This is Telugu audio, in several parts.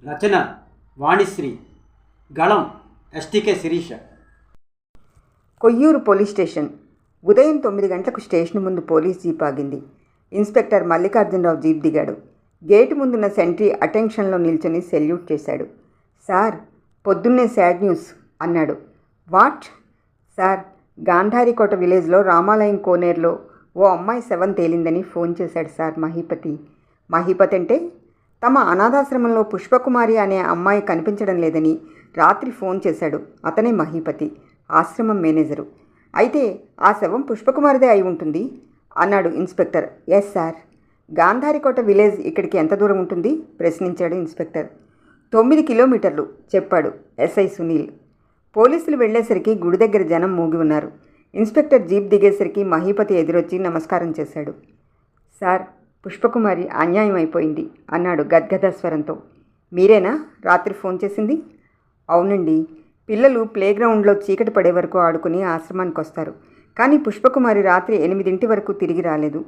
రచన వాణిశ్రీ. గళం STK Sirisha. Koyyuru police station. ఉదయం 9 గంటలకు స్టేషన్ ముందు పోలీస్ జీప్ ఆగింది. ఇన్స్పెక్టర్ మల్లికార్జునరావు జీప్ దిగాడు. గేటు ముందున్న సెంట్రీ అటెన్షన్లో నిల్చొని సెల్యూట్ చేశాడు. సార్, పొద్దున్నే సాడ్ న్యూస్ అన్నాడు. వాట్? సార్, గాంధారీకోట విలేజ్లో రామాలయం కోనేరులో ఓ అమ్మాయి శవం తేలిందని ఫోన్ చేశాడు సార్ మహీపతి. మహీపతి అంటే తమ అనాథాశ్రమంలో పుష్పకుమారి అనే అమ్మాయి కనిపించడం లేదని రాత్రి ఫోన్ చేశాడు. అతనే మహీపతి, ఆశ్రమం మేనేజరు. అయితే ఆ శవం పుష్పకుమారిదే అయి ఉంటుంది అన్నాడు inspector. Yes sir. Gandharikota village ఇక్కడికి ఎంత దూరం ఉంటుంది ప్రశ్నించాడు ఇన్స్పెక్టర్. 9 కిలోమీటర్లు చెప్పాడు ఎస్ఐ సునీల్. పోలీసులు వెళ్ళేసరికి గుడి దగ్గర జనం మూగి ఉన్నారు. ఇన్స్పెక్టర్ జీప్ దిగేసరికి మహీపతి ఎదురొచ్చి నమస్కారం చేశాడు. సార్, పుష్పకుమారి అన్యాయం అయిపోయింది అన్నాడు గద్గద స్వరంతో. మీరేనా రాత్రి ఫోన్ చేసింది? అవునండి. పిల్లలు ప్లేగ్రౌండ్లో చీకటి పడే వరకు ఆడుకుని ఆశ్రమానికి వస్తారు. కానీ పుష్పకుమారి రాత్రి 8 వరకు తిరిగి రాలేదు.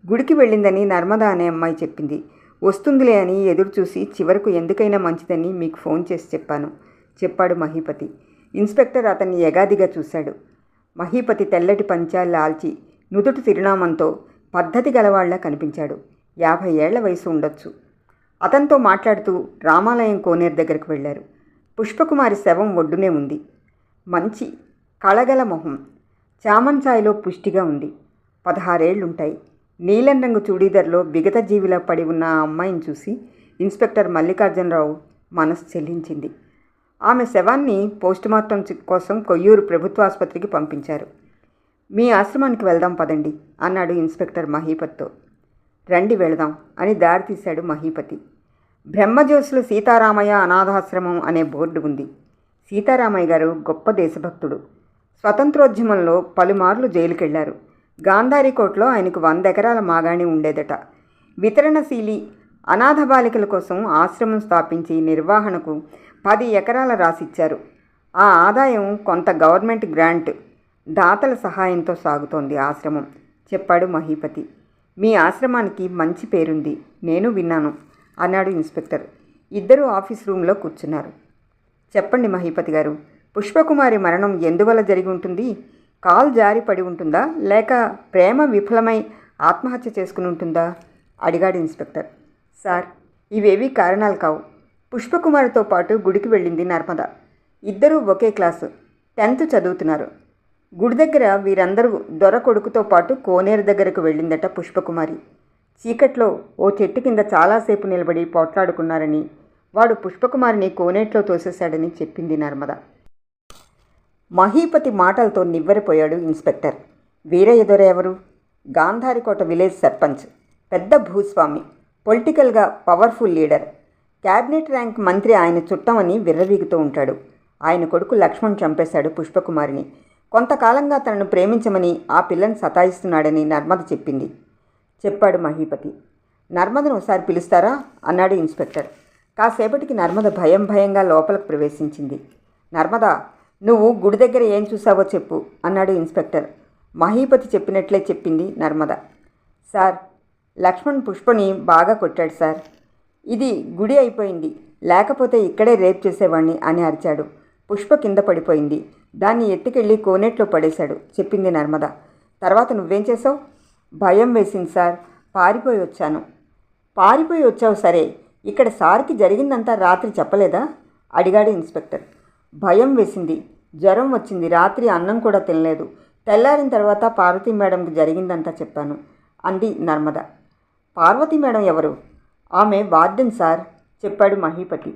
గుడికి వెళ్ళిందని నర్మదా అనే అమ్మాయి చెప్పింది. వస్తుందిలే అని ఎదురు చూసి చివరకు ఎందుకైనా మంచిదని మీకు ఫోన్ చేసి చెప్పాడు మహీపతి. ఇన్స్పెక్టర్ అతన్ని ఎగాదిగా చూశాడు. మహీపతి తెల్లటి పంచా లాల్చి నుదుటి తిరునామంతో పద్ధతి గలవాళ్ల కనిపించాడు. 50 ఏళ్ల వయసు ఉండొచ్చు. అతనితో మాట్లాడుతూ రామాలయం కోనేరు దగ్గరకు వెళ్ళారు. పుష్పకుమారి శవం ఒడ్డునే ఉంది. మంచి కళగల మొహం, చామన్ ఛాయలో పుష్టిగా ఉంది. 16 ఏళ్లుంటాయి. నీలం రంగు చూడీదర్లో బిగత జీవిలా పడి ఉన్న ఆ అమ్మాయిని చూసి ఇన్స్పెక్టర్ మల్లికార్జునరావు మనసు చెల్లించింది. ఆమె శవాన్ని పోస్టుమార్టం కోసం కొయ్యూరు ప్రభుత్వాసుపత్రికి పంపించారు. మీ ఆశ్రమానికి వెళ్దాం పదండి అన్నాడు ఇన్స్పెక్టర్ మహీపతితో. రండి వెళదాం అని దారి తీశాడు మహీపతి. బ్రహ్మజ్యోతులు సీతారామయ్య అనాథాశ్రమం అనే బోర్డు ఉంది. సీతారామయ్య గారు గొప్ప దేశభక్తుడు. స్వతంత్రోద్యమంలో పలుమార్లు జైలుకెళ్లారు. గాంధారీకోటలో ఆయనకు 100 ఎకరాల మాగాణి ఉండేదట. వితరణశీలి అనాథ బాలికల కోసం ఆశ్రమం స్థాపించి నిర్వహణకు 10 ఎకరాల రాసిచ్చారు. ఆ ఆదాయం కొంత గవర్నమెంట్ గ్రాంట్, దాతల సహాయంతో సాగుతోంది ఆశ్రమం చెప్పాడు మహీపతి. మీ ఆశ్రమానికి మంచి పేరుంది, నేను విన్నాను అన్నాడు ఇన్స్పెక్టర్. ఇద్దరూ ఆఫీస్ రూమ్లో కూర్చున్నారు. చెప్పండి మహీపతి గారు, పుష్పకుమారి మరణం ఎందువల్ల జరిగి ఉంటుంది? కాల్ జారి పడి ఉంటుందా, లేక ప్రేమ విఫలమై ఆత్మహత్య చేసుకుని ఉంటుందా అడిగాడు ఇన్స్పెక్టర్. సార్, ఇవేవీ కారణాలు కావు. పుష్పకుమారితో పాటు గుడికి వెళ్ళింది నర్మద. ఇద్దరూ ఒకే క్లాసు, 10th చదువుతున్నారు. గుడి దగ్గర వీరందరూ దొర కొడుకుతో పాటు కోనేరు దగ్గరకు వెళ్ళిందట పుష్పకుమారి. చీకట్లో ఓ చెట్టు కింద చాలాసేపు నిలబడి పోట్లాడుకున్నారని, వాడు పుష్పకుమారిని కోనేట్లో తోసేశాడని చెప్పింది నర్మద. మహీపతి మాటలతో నివ్వెరపోయాడు ఇన్స్పెక్టర్. వీరయ్య దొర ఎవరు? గాంధారీకోట విలేజ్ సర్పంచ్, పెద్ద భూస్వామి, పొలిటికల్గా పవర్ఫుల్ లీడర్. క్యాబినెట్ ర్యాంక్ మంత్రి ఆయన చుట్టమని విర్రవీగుతూ ఉంటాడు. ఆయన కొడుకు లక్ష్మణ్ చంపేశాడు పుష్పకుమారిని. కొంతకాలంగా తనను ప్రేమించమని ఆ పిల్లని సతాయిస్తున్నాడని నర్మద చెప్పాడు మహీపతి. నర్మదను ఒకసారి పిలుస్తారా అన్నాడు ఇన్స్పెక్టర్. కాసేపటికి నర్మద భయంగా లోపలికి ప్రవేశించింది. నర్మద, నువ్వు గుడి దగ్గర ఏం చూసావో చెప్పు అన్నాడు ఇన్స్పెక్టర్. మహీపతి చెప్పినట్లే చెప్పింది నర్మద. సార్, లక్ష్మణ్ పుష్పని బాగా కొట్టాడు సార్. ఇది గుడి అయిపోయింది, లేకపోతే ఇక్కడే రేప్ చేసేవాణ్ణి అని అరిచాడు. పుష్ప కింద పడిపోయింది. దాన్ని ఎత్తుకెళ్ళి కోనేట్లో పడేశాడు చెప్పింది నర్మద. తర్వాత నువ్వేం చేసావు? భయం వేసింది సార్, పారిపోయి వచ్చావు సరే, ఇక్కడ సార్కి జరిగిందంతా రాత్రి చెప్పలేదా అడిగాడు ఇన్స్పెక్టర్. భయం వేసింది, జ్వరం వచ్చింది, రాత్రి అన్నం కూడా తినలేదు. తెల్లారిన తర్వాత పార్వతీ మేడంకి జరిగిందంతా చెప్పాను అంది నర్మద. పార్వతీ మేడం ఎవరు? ఆమె వార్డెన్ సార్ చెప్పాడు మహీపతి.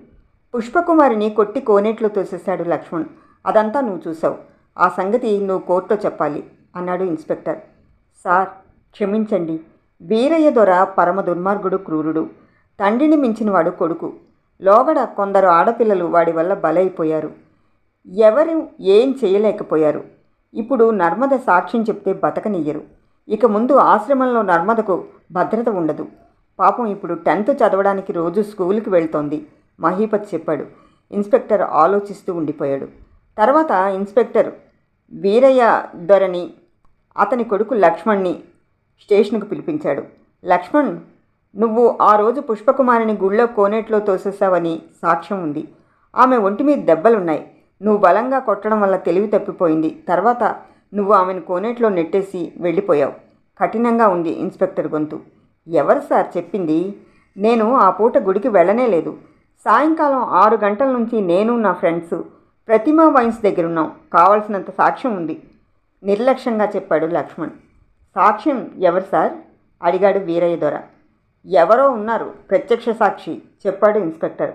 పుష్పకుమారిని కొట్టి కోనేట్లో తోసేశాడు లక్ష్మణ్. అదంతా నువ్వు చూసావు. ఆ సంగతి నువ్వు కోర్టులో చెప్పాలి అన్నాడు ఇన్స్పెక్టర్. సార్, క్షమించండి. వీరయ్య దొర పరమ దుర్మార్గుడు, క్రూరుడు. తండ్రిని మించినవాడు కొడుకు. లోగడ కొందరు ఆడపిల్లలు వాడి వల్ల బలైపోయారు. ఎవరు ఏం చేయలేకపోయారు. ఇప్పుడు నర్మద సాక్ష్యం చెప్తే బతకనియ్యరు. ఇక ముందు ఆశ్రమంలో నర్మదకు భద్రత ఉండదు. పాపం ఇప్పుడు 10th చదవడానికి రోజు స్కూల్కి వెళ్తోంది మహీపతి చెప్పాడు. ఇన్స్పెక్టర్ ఆలోచిస్తూ ఉండిపోయాడు. తర్వాత ఇన్స్పెక్టర్ వీరయ్య దొరని, అతని కొడుకు లక్ష్మణ్ని స్టేషన్కు పిలిపించాడు. లక్ష్మణ్, నువ్వు ఆ రోజు పుష్పకుమారిని గుళ్ళో కోనేట్లో తోసేసావని సాక్ష్యం ఉంది. ఆమె ఒంటి మీద దెబ్బలున్నాయి. నువ్వు బలంగా కొట్టడం వల్ల తెలివి తప్పిపోయింది. తర్వాత నువ్వు ఆమెను కోనేట్లో నెట్టేసి వెళ్ళిపోయావు. కఠినంగా ఉంది ఇన్స్పెక్టర్ గొంతు. ఎవరు సార్ చెప్పింది? నేను ఆ పూట గుడికి వెళ్ళనే లేదు. సాయంకాలం 6 గంటల నుంచి నేను నా ఫ్రెండ్స్ ప్రతిమా వైన్స్ దగ్గరున్నాం. కావలసినంత సాక్ష్యం ఉంది నిర్లక్ష్యంగా చెప్పాడు లక్ష్మణ్. సాక్ష్యం ఎవరు సార్? అడిగాడు వీరయ్య దొర. ఎవరో ఉన్నారు ప్రత్యక్ష సాక్షి చెప్పాడు ఇన్స్పెక్టర్.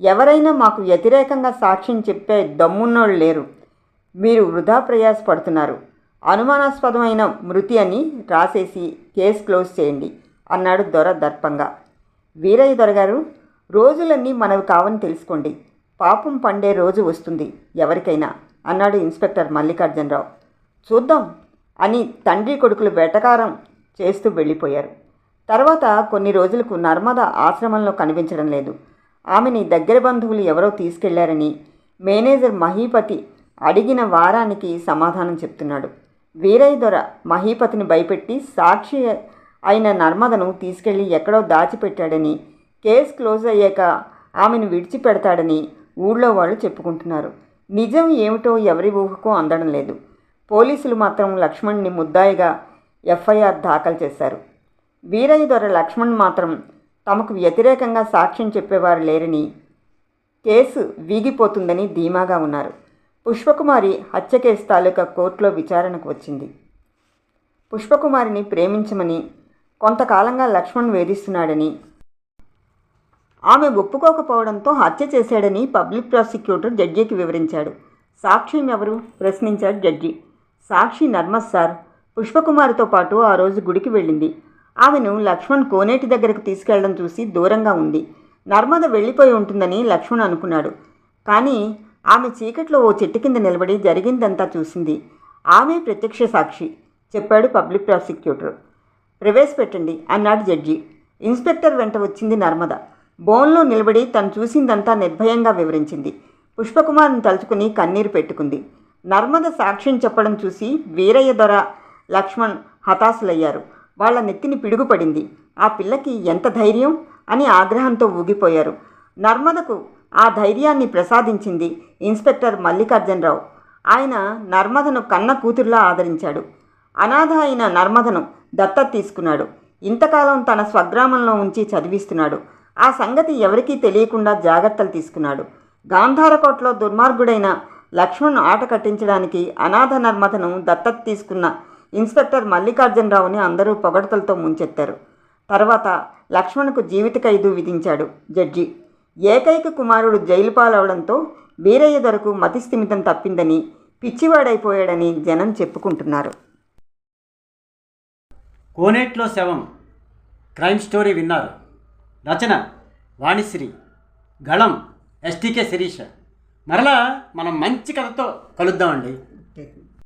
ఎవరైనా మాకు వ్యతిరేకంగా సాక్ష్యం చెప్పే దమ్మున్నోళ్ళు లేరు. మీరు వృధా ప్రయాసపడుతున్నారు. అనుమానాస్పదమైన మృతి అని రాసేసి కేసు క్లోజ్ చేయండి అన్నాడు దొర దర్పంగా. వీరయ్య దొరగారు, రోజులన్నీ మనవి కావని తెలుసుకోండి. పాపం పండే రోజు వస్తుంది ఎవరికైనా అన్నాడు ఇన్స్పెక్టర్ మల్లికార్జునరావు. చూద్దాం అని తండ్రి కొడుకులు వెటకారం చేస్తూ వెళ్ళిపోయారు. తర్వాత కొన్ని రోజులకు నర్మద ఆశ్రమంలో కనిపించడం లేదు. ఆమెని దగ్గర బంధువులు ఎవరో తీసుకెళ్లారని మేనేజర్ మహీపతి అడిగిన వారానికి సమాధానం చెప్తున్నాడు. వీరయ్య దొర మహీపతిని భయపెట్టి సాక్షి అయిన నర్మదను తీసుకెళ్లి ఎక్కడో దాచిపెట్టాడని, కేసు క్లోజ్ అయ్యాక ఆమెను విడిచిపెడతాడని ఊళ్ళో వాళ్ళు చెప్పుకుంటున్నారు. నిజం ఏమిటో ఎవరి ఊహకు అందడం లేదు. పోలీసులు మాత్రం లక్ష్మణ్ని ముద్దాయిగా ఎఫ్ఐఆర్ దాఖలు చేశారు. వీరయ్య దొర లక్ష్మణ్ మాత్రం తమకు వ్యతిరేకంగా సాక్ష్యం చెప్పేవారు లేరని, కేసు వీగిపోతుందని ధీమాగా ఉన్నారు. పుష్పకుమారి హత్య కేసు తాలూకా కోర్టులో విచారణకు వచ్చింది. పుష్పకుమారిని ప్రేమించమని కొంతకాలంగా లక్ష్మణ్ వేధిస్తున్నాడని, ఆమె ఒప్పుకోకపోవడంతో హత్య చేశాడని పబ్లిక్ ప్రాసిక్యూటర్ జడ్జికి వివరించాడు. సాక్ష్యం ఎవరు? ప్రశ్నించాడు జడ్జి. సాక్షి నర్మద్ సార్. పుష్పకుమారితో పాటు ఆ రోజు గుడికి వెళ్ళింది. ఆమెను లక్ష్మణ్ కోనేటి దగ్గరకు తీసుకెళ్లడం చూసి దూరంగా ఉంది. నర్మద వెళ్ళిపోయి ఉంటుందని లక్ష్మణ్ అనుకున్నాడు. కానీ ఆమె చీకట్లో ఓ చెట్టు కింద నిలబడి జరిగిందంతా చూసింది. ఆమె ప్రత్యక్ష సాక్షి చెప్పాడు పబ్లిక్ ప్రాసిక్యూటర్. ప్రవేశపెట్టండి అన్నాడు జడ్జి. ఇన్స్పెక్టర్ వెంట వచ్చింది నర్మద. బోన్లో నిలబడి తను చూసిందంతా నిర్భయంగా వివరించింది. పుష్పకుమార్ని తలుచుకుని కన్నీరు పెట్టుకుంది. నర్మద సాక్ష్యం చెప్పడం చూసి వీరయ్య దొర, లక్ష్మణ్ హతాశులయ్యారు. వాళ్ల నెత్తిని పిడుగుపడింది. ఆ పిల్లకి ఎంత ధైర్యం అని ఆగ్రహంతో ఊగిపోయారు. నర్మదకు ఆ ధైర్యాన్ని ప్రసాదించింది ఇన్స్పెక్టర్ మల్లికార్జునరావు. ఆయన నర్మదను కన్న కూతురులా ఆదరించాడు. అనాథ అయిన నర్మదను దత్తత తీసుకున్నాడు. ఇంతకాలం తన స్వగ్రామంలో ఉంచి చదివిస్తున్నాడు. ఆ సంగతి ఎవరికీ తెలియకుండా జాగ్రత్తలు తీసుకున్నాడు. గాంధారకోటలో దుర్మార్గుడైన లక్ష్మణ్ ఆట కట్టించడానికి అనాథ నర్మదను దత్తత తీసుకున్న ఇన్స్పెక్టర్ మల్లికార్జునరావుని అందరూ పొగడతలతో ముంచెత్తారు. తర్వాత లక్ష్మణ్కు జీవిత ఖైదు విధించాడు జడ్జి. ఏకైక కుమారుడు జైలు పాలవడంతో వీరయ్య దొరకు మతిస్థిమితం తప్పిందని, పిచ్చివాడైపోయాడని జనం చెప్పుకుంటున్నారు. కోనేట్లో శవం క్రైమ్ స్టోరీ విన్నారు. రచన వాణిశ్రీ, గళం ఎస్టీకే శిరీష. మరలా మనం మంచి కథతో కలుద్దామండి.